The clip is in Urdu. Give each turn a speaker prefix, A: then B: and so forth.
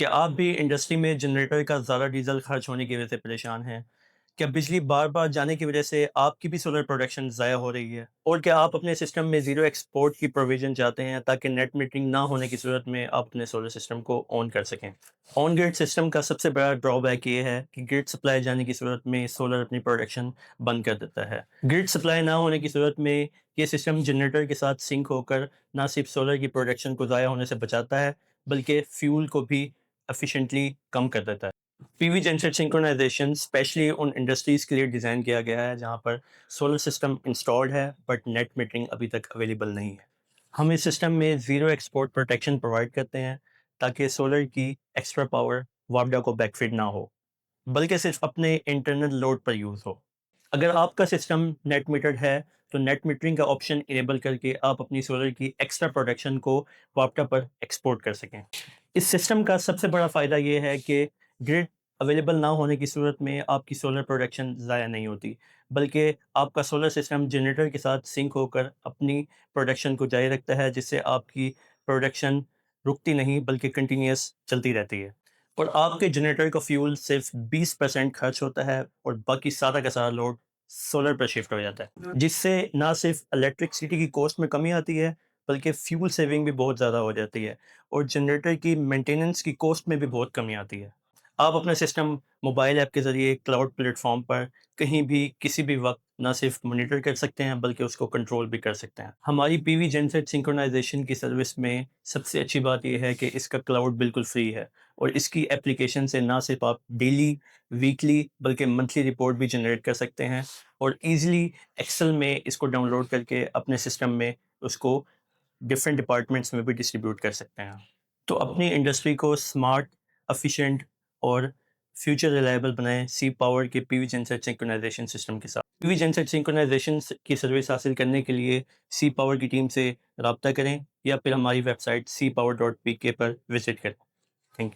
A: کیا آپ بھی انڈسٹری میں جنریٹر کا زیادہ ڈیزل خرچ ہونے کی وجہ سے پریشان ہیں؟ کیا بجلی بار بار جانے کی وجہ سے آپ کی بھی سولر پروڈکشن ضائع ہو رہی ہے؟ اور کیا آپ اپنے سسٹم میں زیرو ایکسپورٹ کی پروویژن چاہتے ہیں تاکہ نیٹ میٹرنگ نہ ہونے کی صورت میں آپ اپنے سولر سسٹم کو آن کر سکیں؟ آن گریڈ سسٹم کا سب سے بڑا ڈرا بیک یہ ہے کہ گریڈ سپلائی جانے کی صورت میں سولر اپنی پروڈکشن بند کر دیتا ہے۔ گریڈ سپلائی نہ ہونے کی صورت میں یہ سسٹم جنریٹر کے ساتھ سنک ہو کر نہ صرف سولر کی پروڈکشن کو ضائع ہونے سے بچاتا ہے بلکہ فیول کو بھی efficiently کم کر دیتا ہے۔ پی وی جنسٹ سنکرونائزیشن اسپیشلی ان انڈسٹریز کے لیے ڈیزائن کیا گیا ہے جہاں پر سولر سسٹم انسٹالڈ ہے بٹ نیٹ میٹرنگ ابھی تک اویلیبل نہیں ہے۔ ہم اس سسٹم میں زیرو ایکسپورٹ پروٹیکشن پرووائڈ کرتے ہیں تاکہ سولر کی ایکسٹرا پاور وابڈا کو بیک فیڈ نہ ہو بلکہ صرف اپنے انٹرنل لوڈ پر یوز ہو۔ اگر آپ کا سسٹم نیٹ میٹرڈ ہے تو نیٹ میٹرنگ کا آپشن انیبل کر کے آپ اپنی سولر کی ایکسٹرا پروڈکشن کو وابڈا پر ایکسپورٹ کر سکیں۔ اس سسٹم کا سب سے بڑا فائدہ یہ ہے کہ گرڈ اویلیبل نہ ہونے کی صورت میں آپ کی سولر پروڈکشن ضائع نہیں ہوتی بلکہ آپ کا سولر سسٹم جنریٹر کے ساتھ سنک ہو کر اپنی پروڈکشن کو جاری رکھتا ہے جس سے آپ کی پروڈکشن رکتی نہیں بلکہ کنٹینیوس چلتی رہتی ہے، اور آپ کے جنریٹر کا فیول صرف 20% خرچ ہوتا ہے اور باقی سارا کا سارا لوڈ سولر پر شفٹ ہو جاتا ہے، جس سے نہ صرف الیکٹرکسٹی کی کوسٹ میں کمی آتی ہے بلکہ فیول سیونگ بھی بہت زیادہ ہو جاتی ہے اور جنریٹر کی مینٹیننس کی کوسٹ میں بھی بہت کمی آتی ہے۔ آپ اپنا سسٹم موبائل ایپ کے ذریعے کلاؤڈ پلیٹ فارم پر کہیں بھی کسی بھی وقت نہ صرف مانیٹر کر سکتے ہیں بلکہ اس کو کنٹرول بھی کر سکتے ہیں۔ ہماری پی وی جنسٹ سنکرونائزیشن کی سروس میں سب سے اچھی بات یہ ہے کہ اس کا کلاؤڈ بالکل فری ہے اور اس کی اپلیکیشن سے نہ صرف آپ ڈیلی، ویکلی بلکہ منتھلی رپورٹ بھی جنریٹ کر سکتے ہیں اور ایزیلی ایکسل میں اس کو ڈاؤن لوڈ کر کے اپنے سسٹم میں اس کو ڈفرینٹ ڈپارٹمنٹس میں بھی ڈسٹریبیوٹ کر سکتے ہیں۔ تو اپنی انڈسٹری کو اسمارٹ، افیشینٹ اور فیوچر ریلائبل بنائیں سی پاور کے پی وی جنسٹ سنکرونائزیشن سسٹم کے ساتھ۔ پی وی جنسٹ سنکرونائزیشن کی سروس حاصل کرنے کے لیے سی پاور کی ٹیم سے رابطہ کریں یا پھر ہماری ویب سائٹ cpower.pk پر وزٹ کریں۔ Thank you.